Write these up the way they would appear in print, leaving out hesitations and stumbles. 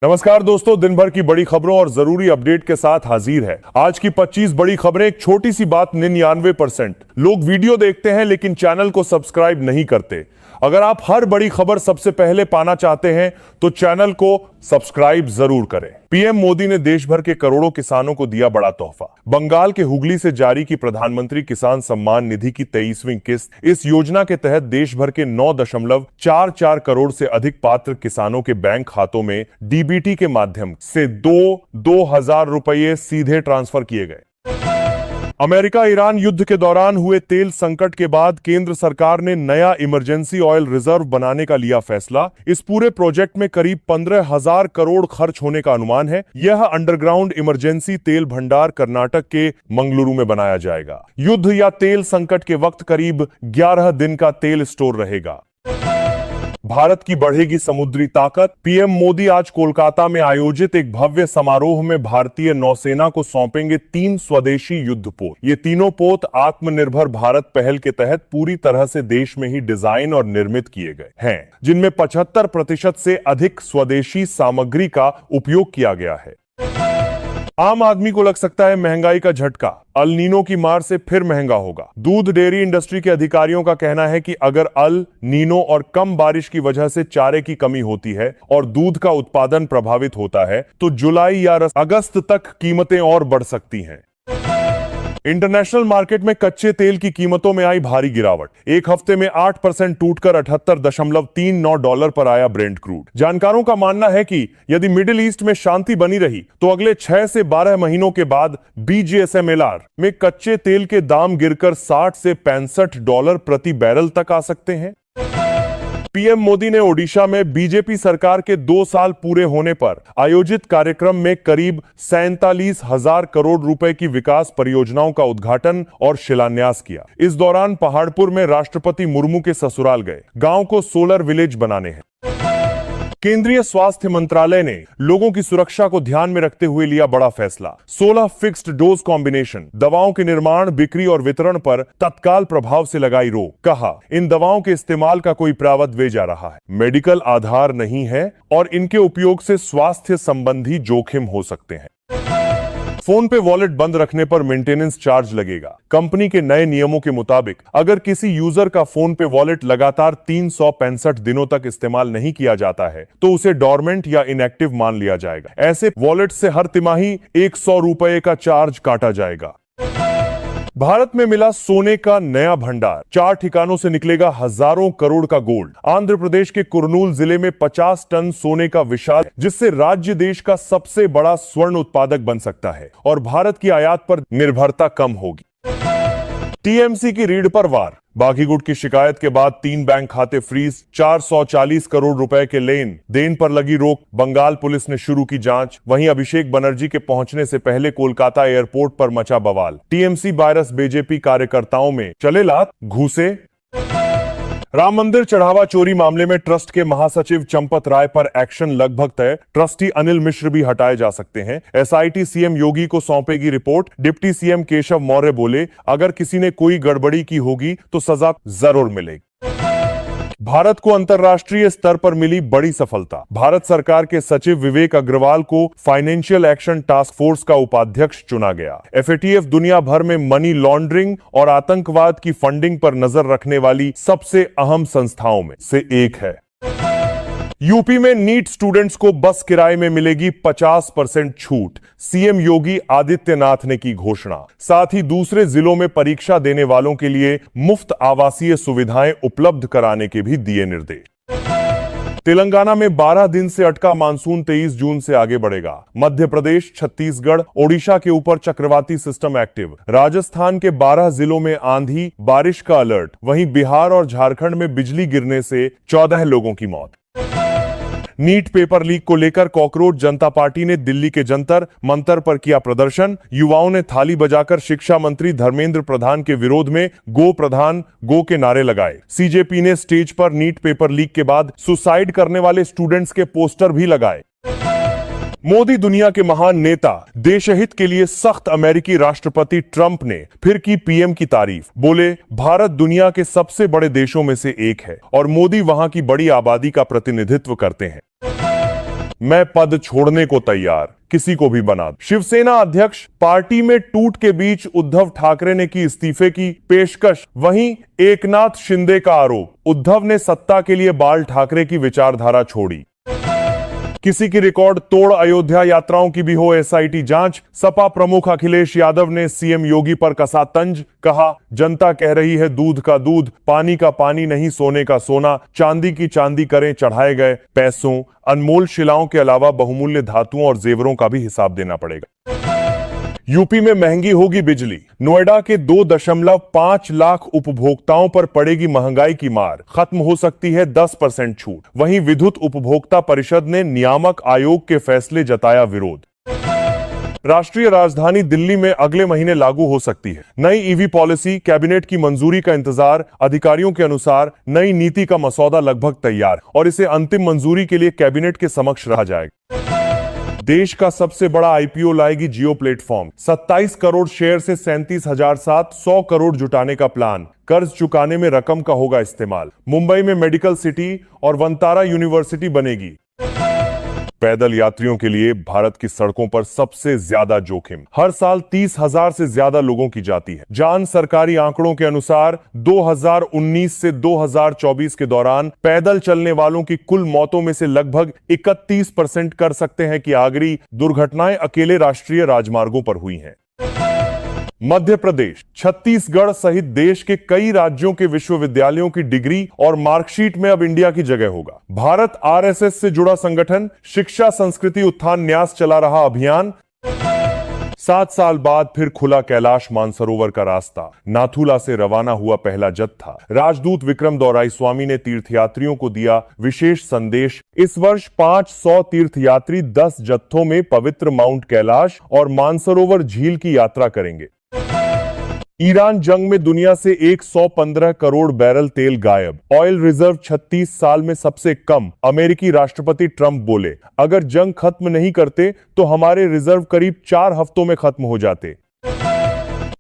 नमस्कार दोस्तों, दिन भर की बड़ी खबरों और जरूरी अपडेट के साथ हाजिर है। आज की 25 बड़ी खबरें। एक छोटी सी बात, 99% लोग वीडियो देखते हैं लेकिन चैनल को सब्सक्राइब नहीं करते। अगर आप हर बड़ी खबर सबसे पहले पाना चाहते हैं तो चैनल को सब्सक्राइब जरूर करें। पीएम मोदी ने देश भर के करोड़ों किसानों को दिया बड़ा तोहफा। बंगाल के हुगली से जारी की प्रधानमंत्री किसान सम्मान निधि की 23वीं किस्त। इस योजना के तहत देश भर के 9.44 करोड़ से अधिक पात्र किसानों के बैंक खातों में डीबीटी के माध्यम से 2,000 रुपये सीधे ट्रांसफर किए गए। अमेरिका ईरान युद्ध के दौरान हुए तेल संकट के बाद केंद्र सरकार ने नया इमरजेंसी ऑयल रिजर्व बनाने का लिया फैसला। इस पूरे प्रोजेक्ट में करीब 15,000 करोड़ खर्च होने का अनुमान है। यह अंडरग्राउंड इमरजेंसी तेल भंडार कर्नाटक के मंगलुरु में बनाया जाएगा। युद्ध या तेल संकट के वक्त करीब 11 दिन का तेल स्टोर रहेगा। भारत की बढ़ेगी समुद्री ताकत। पीएम मोदी आज कोलकाता में आयोजित एक भव्य समारोह में भारतीय नौसेना को सौंपेंगे 3 स्वदेशी युद्धपोत। ये तीनों पोत आत्मनिर्भर भारत पहल के तहत पूरी तरह से देश में ही डिजाइन और निर्मित किए गए हैं, जिनमें 75% से अधिक स्वदेशी सामग्री का उपयोग किया गया है। आम आदमी को लग सकता है महंगाई का झटका। अल नीनो की मार से फिर महंगा होगा। दूध डेयरी इंडस्ट्री के अधिकारियों का कहना है कि अगर अल नीनो और कम बारिश की वजह से चारे की कमी होती है और दूध का उत्पादन प्रभावित होता है तो जुलाई या अगस्त तक कीमतें और बढ़ सकती हैं। इंटरनेशनल मार्केट में कच्चे तेल की कीमतों में आई भारी गिरावट। एक हफ्ते में 8% टूटकर $78.39 पर आया ब्रेंट क्रूड। जानकारों का मानना है कि यदि मिडिल ईस्ट में शांति बनी रही तो अगले 6 से 12 महीनों के बाद BGSMLR में कच्चे तेल के दाम गिरकर $60 से $65 प्रति बैरल तक आ सकते हैं। पीएम मोदी ने ओडिशा में बीजेपी सरकार के 2 साल पूरे होने पर आयोजित कार्यक्रम में करीब 47,000 करोड़ रुपए की विकास परियोजनाओं का उद्घाटन और शिलान्यास किया। इस दौरान पहाड़पुर में राष्ट्रपति मुर्मू के ससुराल गए। गांव को सोलर विलेज बनाने हैं। केंद्रीय स्वास्थ्य मंत्रालय ने लोगों की सुरक्षा को ध्यान में रखते हुए लिया बड़ा फैसला। 16 फिक्स्ड डोज कॉम्बिनेशन दवाओं के निर्माण, बिक्री और वितरण पर तत्काल प्रभाव से लगाई रोक। कहा, इन दवाओं के इस्तेमाल का कोई प्रावधान जा रहा है, मेडिकल आधार नहीं है और इनके उपयोग से स्वास्थ्य संबंधी जोखिम हो सकते हैं। फोन पे वॉलेट बंद रखने पर मेंटेनेंस चार्ज लगेगा। कंपनी के नए नियमों के मुताबिक अगर किसी यूजर का फोन पे वॉलेट लगातार 365 दिनों तक इस्तेमाल नहीं किया जाता है तो उसे डोरमेंट या इनएक्टिव मान लिया जाएगा। ऐसे वॉलेट से हर तिमाही 100 रुपए का चार्ज काटा जाएगा। भारत में मिला सोने का नया भंडार। 4 ठिकानों से निकलेगा हजारों करोड़ का गोल्ड। आंध्र प्रदेश के कुरनूल जिले में 50 टन सोने का विशाल, जिससे राज्य देश का सबसे बड़ा स्वर्ण उत्पादक बन सकता है और भारत की आयात पर निर्भरता कम होगी। टीएमसी की रीढ़ पर वार। बागी गुट की शिकायत के बाद 3 बैंक खाते फ्रीज। 440 करोड़ रुपए के लेन देन पर लगी रोक। बंगाल पुलिस ने शुरू की जांच। वहीं अभिषेक बनर्जी के पहुंचने से पहले कोलकाता एयरपोर्ट पर मचा बवाल। टीएमसी वायरस बीजेपी कार्यकर्ताओं में चले लात घूसे। राम मंदिर चढ़ावा चोरी मामले में ट्रस्ट के महासचिव चंपत राय पर एक्शन लगभग तय। ट्रस्टी अनिल मिश्र भी हटाए जा सकते हैं। एसआईटी सीएम योगी को सौंपेगी report. Deputy CM Keshav Maurya बोले, अगर किसी ने कोई गड़बड़ी की होगी तो सजा जरूर मिलेगी। भारत को अंतर्राष्ट्रीय स्तर पर मिली बड़ी सफलता। भारत सरकार के सचिव विवेक अग्रवाल को फाइनेंशियल एक्शन टास्क फोर्स का उपाध्यक्ष चुना गया। एफएटीएफ दुनिया भर में मनी लॉन्ड्रिंग और आतंकवाद की फंडिंग पर नजर रखने वाली सबसे अहम संस्थाओं में से एक है। यूपी में नीट स्टूडेंट्स को बस किराए में मिलेगी 50% छूट। सीएम योगी आदित्यनाथ ने की घोषणा। साथ ही दूसरे जिलों में परीक्षा देने वालों के लिए मुफ्त आवासीय सुविधाएं उपलब्ध कराने के भी दिए निर्देश। तेलंगाना में 12 दिन से अटका मानसून 23 जून से आगे बढ़ेगा। मध्य प्रदेश, छत्तीसगढ़, ओडिशा के ऊपर चक्रवाती सिस्टम एक्टिव। राजस्थान के 12 जिलों में आंधी बारिश का अलर्ट। वहीं बिहार और झारखंड में बिजली गिरने से 14 लोगों की मौत। नीट पेपर लीक को लेकर कॉकरोच जनता पार्टी ने दिल्ली के जंतर मंतर पर किया प्रदर्शन। युवाओं ने थाली बजाकर शिक्षा मंत्री धर्मेंद्र प्रधान के विरोध में गो प्रधान गो के नारे लगाए। सीजेपी ने स्टेज पर नीट पेपर लीक के बाद सुसाइड करने वाले स्टूडेंट्स के पोस्टर भी लगाए। मोदी दुनिया के महान नेता। देशहित के लिए सख्त। अमेरिकी राष्ट्रपति ट्रंप ने फिर की पीएम की तारीफ। बोले, भारत दुनिया के सबसे बड़े देशों में से एक है और मोदी वहां की बड़ी आबादी का प्रतिनिधित्व करते हैं। मैं पद छोड़ने को तैयार, किसी को भी बना। शिवसेना अध्यक्ष पार्टी में टूट के बीच उद्धव ठाकरे ने की इस्तीफे की पेशकश। वहीं एकनाथ शिंदे का आरोप, उद्धव ने सत्ता के लिए बाल ठाकरे की विचारधारा छोड़ी। किसी की रिकॉर्ड तोड़ अयोध्या यात्राओं की भी हो एसआईटी जांच। सपा प्रमुख अखिलेश यादव ने सीएम योगी पर कसा तंज। कहा, जनता कह रही है दूध का दूध, पानी का पानी नहीं, सोने का सोना, चांदी की चांदी करें चढ़ाए गए पैसों। अनमोल शिलाओं के अलावा बहुमूल्य धातुओं और जेवरों का भी हिसाब देना पड़ेगा। यूपी में महंगी होगी बिजली। नोएडा के 2.5 लाख उपभोक्ताओं पर पड़ेगी महंगाई की मार। खत्म हो सकती है 10% छूट। वहीं विद्युत उपभोक्ता परिषद ने नियामक आयोग के फैसले जताया विरोध। राष्ट्रीय राजधानी दिल्ली में अगले महीने लागू हो सकती है नई ईवी पॉलिसी। कैबिनेट की मंजूरी का इंतजार। अधिकारियों के अनुसार नई नीति का मसौदा लगभग तैयार और इसे अंतिम मंजूरी के लिए कैबिनेट के समक्ष रखा जाएगा। देश का सबसे बड़ा आईपीओ लाएगी जियो प्लेटफॉर्म। 27 करोड़ शेयर से 37,700 करोड़ जुटाने का प्लान। कर्ज चुकाने में रकम का होगा इस्तेमाल। मुंबई में मेडिकल सिटी और वंतारा यूनिवर्सिटी बनेगी। पैदल यात्रियों के लिए भारत की सड़कों पर सबसे ज्यादा जोखिम। हर साल 30,000 से ज्यादा लोगों की जाती है जान। सरकारी आंकड़ों के अनुसार 2019 से 2024 के दौरान पैदल चलने वालों की कुल मौतों में से लगभग 31% कर सकते हैं कि आगरी दुर्घटनाएं अकेले राष्ट्रीय राजमार्गों पर हुई हैं। मध्य प्रदेश, छत्तीसगढ़ सहित देश के कई राज्यों के विश्वविद्यालयों की डिग्री और मार्कशीट में अब इंडिया की जगह होगा। भारत आरएसएस से जुड़ा संगठन शिक्षा संस्कृति उत्थान न्यास चला रहा अभियान। 7 साल बाद फिर खुला कैलाश मानसरोवर का रास्ता। नाथुला से रवाना हुआ पहला जत्था। राजदूत विक्रम दोराईस्वामी ने तीर्थयात्रियों को दिया विशेष संदेश। इस वर्ष 500 तीर्थयात्री 10 जत्थों में पवित्र माउंट कैलाश और मानसरोवर झील की यात्रा करेंगे। ईरान जंग में दुनिया से 115 करोड़ बैरल तेल गायब। ऑयल रिजर्व 36 साल में सबसे कम। अमेरिकी राष्ट्रपति ट्रंप बोले, अगर जंग खत्म नहीं करते तो हमारे रिजर्व करीब 4 हफ्तों में खत्म हो जाते।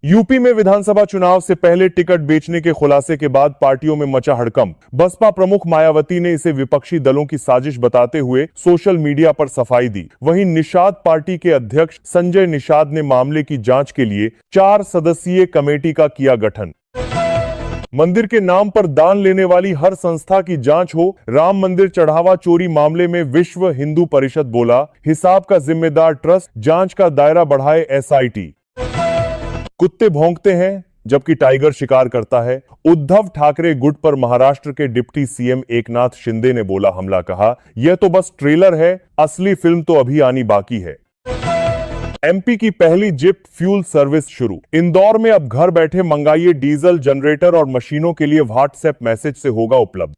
यूपी में विधानसभा चुनाव से पहले टिकट बेचने के खुलासे के बाद पार्टियों में मचा हड़कंप। बसपा प्रमुख मायावती ने इसे विपक्षी दलों की साजिश बताते हुए सोशल मीडिया पर सफाई दी। वहीं निषाद पार्टी के अध्यक्ष संजय निषाद ने मामले की जांच के लिए 4 सदस्यीय कमेटी का किया गठन। मंदिर के नाम पर दान लेने वाली हर संस्था की जांच हो। राम मंदिर चढ़ावा चोरी मामले में विश्व हिंदू परिषद बोला, हिसाब का जिम्मेदार ट्रस्ट, जांच का दायरा बढ़ाए एसआईटी। कुत्ते भौंकते हैं जबकि टाइगर शिकार करता है। उद्धव ठाकरे गुट पर महाराष्ट्र के डिप्टी सीएम एकनाथ शिंदे ने बोला हमला। कहा, यह तो बस ट्रेलर है, असली फिल्म तो अभी आनी बाकी है। एमपी की पहली जिप फ्यूल सर्विस शुरू। इंदौर में अब घर बैठे मंगाइए डीजल, जनरेटर और मशीनों के लिए व्हाट्सएप मैसेज से होगा उपलब्ध।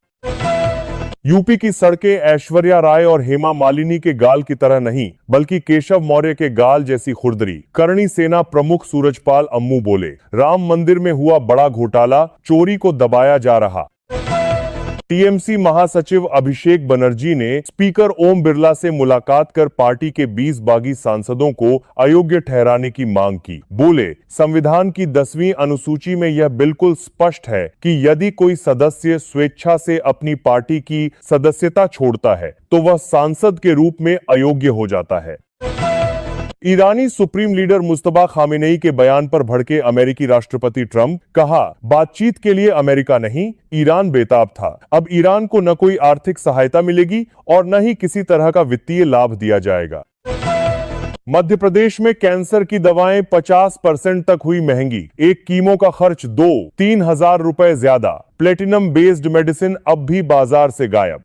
यूपी की सड़कें ऐश्वर्या राय और हेमा मालिनी के गाल की तरह नहीं बल्कि केशव मौर्य के गाल जैसी खुरदरी। करणी सेना प्रमुख सूरजपाल अम्मू बोले, राम मंदिर में हुआ बड़ा घोटाला, चोरी को दबाया जा रहा। टीएमसी महासचिव अभिषेक बनर्जी ने स्पीकर ओम बिरला से मुलाकात कर पार्टी के 20 बागी सांसदों को अयोग्य ठहराने की मांग की। बोले, संविधान की 10वीं अनुसूची में यह बिल्कुल स्पष्ट है कि यदि कोई सदस्य स्वेच्छा से अपनी पार्टी की सदस्यता छोड़ता है तो वह सांसद के रूप में अयोग्य हो जाता है। ईरानी सुप्रीम लीडर मुस्तफा खामेनेई के बयान पर भड़के अमेरिकी राष्ट्रपति ट्रंप। कहा, बातचीत के लिए अमेरिका नहीं, ईरान बेताब था। अब ईरान को न कोई आर्थिक सहायता मिलेगी और न ही किसी तरह का वित्तीय लाभ दिया जाएगा। मध्य प्रदेश में कैंसर की दवाएं 50% तक हुई महंगी। एक कीमो का खर्च 2-3 हजार रुपए ज्यादा। प्लेटिनम बेस्ड मेडिसिन अब भी बाजार से गायब।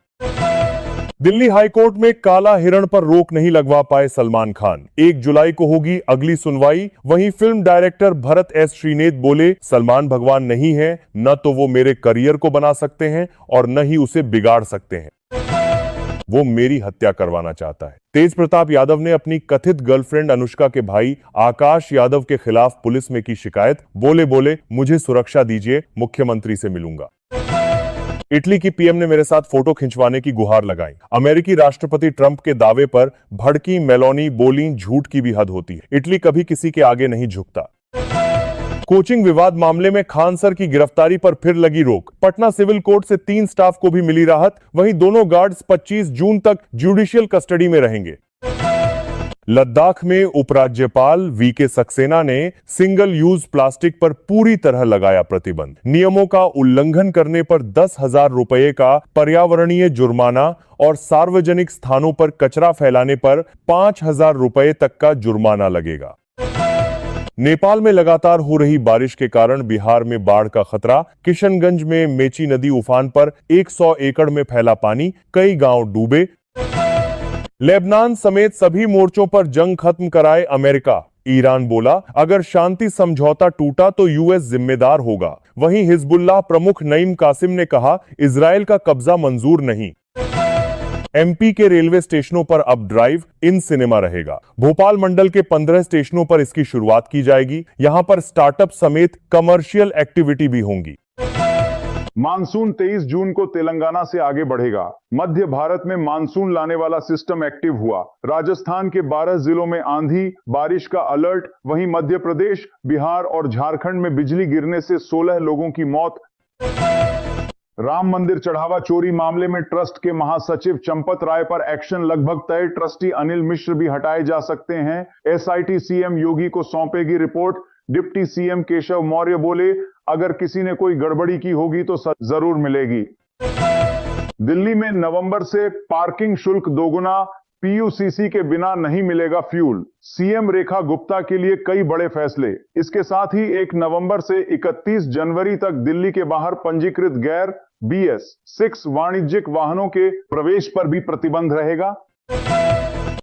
दिल्ली हाईकोर्ट में काला हिरण पर रोक नहीं लगवा पाए सलमान खान। 1 जुलाई को होगी अगली सुनवाई। वहीं film director Bharat S Shrinate बोले, सलमान भगवान नहीं है, न तो वो मेरे करियर को बना सकते हैं और न ही उसे बिगाड़ सकते हैं। वो मेरी हत्या करवाना चाहता है। तेज प्रताप यादव ने अपनी कथित गर्लफ्रेंड अनुष्का के भाई आकाश यादव के खिलाफ पुलिस में की शिकायत। बोले मुझे सुरक्षा दीजिए, मुख्यमंत्री से मिलूंगा। इटली की पीएम ने मेरे साथ फोटो खिंचवाने की गुहार लगाई। अमेरिकी राष्ट्रपति ट्रंप के दावे पर भड़की मेलोनी, बोली झूठ की भी हद होती है। इटली कभी किसी के आगे नहीं झुकता। कोचिंग विवाद मामले में खान सर की गिरफ्तारी पर फिर लगी रोक। पटना सिविल कोर्ट से 3 स्टाफ को भी मिली राहत। वहीं दोनों गार्ड्स 25 जून तक जुडिशियल कस्टडी में रहेंगे। लद्दाख में उपराज्यपाल वीके सक्सेना ने सिंगल यूज प्लास्टिक पर पूरी तरह लगाया प्रतिबंध। नियमों का उल्लंघन करने पर 10,000 रुपए का पर्यावरणीय जुर्माना और सार्वजनिक स्थानों पर कचरा फैलाने पर 5,000 रुपए तक का जुर्माना लगेगा। नेपाल में लगातार हो रही बारिश के कारण बिहार में बाढ़ का खतरा। किशनगंज में मेची नदी उफान पर 100 एकड़ में फैला पानी, कई गांव डूबे। लेबनान समेत सभी मोर्चों पर जंग खत्म कराए अमेरिका। ईरान बोला अगर शांति समझौता टूटा तो यूएस जिम्मेदार होगा। वहीं हिजबुल्लाह प्रमुख नईम कासिम ने कहा इजरायल का कब्जा मंजूर नहीं। एमपी के रेलवे स्टेशनों पर अब ड्राइव इन सिनेमा रहेगा। भोपाल मंडल के 15 स्टेशनों पर इसकी शुरुआत की जाएगी। यहां पर स्टार्टअप समेत कमर्शियल एक्टिविटी भी होंगी। मानसून 23 जून को तेलंगाना से आगे बढ़ेगा। मध्य भारत में मानसून लाने वाला सिस्टम एक्टिव हुआ। राजस्थान के 12 जिलों में आंधी बारिश का अलर्ट। वहीं मध्य प्रदेश, बिहार और झारखंड में बिजली गिरने से 16 लोगों की मौत। राम मंदिर चढ़ावा चोरी मामले में ट्रस्ट के महासचिव चंपत राय पर एक्शन लगभग तय। ट्रस्टी अनिल मिश्र भी हटाए जा सकते हैं। एसआईटी सीएम योगी को सौंपेगी report. Deputy CM Keshav Maurya बोले अगर किसी ने कोई गड़बड़ी की होगी तो जरूर मिलेगी। दिल्ली में नवंबर से पार्किंग शुल्क दोगुना। पीयूसीसी के बिना नहीं मिलेगा फ्यूल। सीएम रेखा गुप्ता के लिए कई बड़े फैसले। इसके साथ ही 1 नवंबर से 31 जनवरी तक दिल्ली के बाहर पंजीकृत गैर BS6 वाणिज्यिक वाहनों के प्रवेश पर भी प्रतिबंध रहेगा।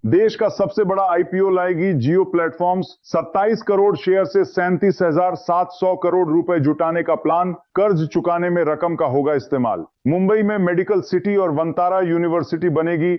देश का सबसे बड़ा आईपीओ लाएगी जियो प्लेटफॉर्म्स। 27 करोड़ शेयर से 37,700 करोड़ रुपए जुटाने का प्लान। कर्ज चुकाने में रकम का होगा इस्तेमाल। मुंबई में मेडिकल सिटी और वंतारा यूनिवर्सिटी बनेगी।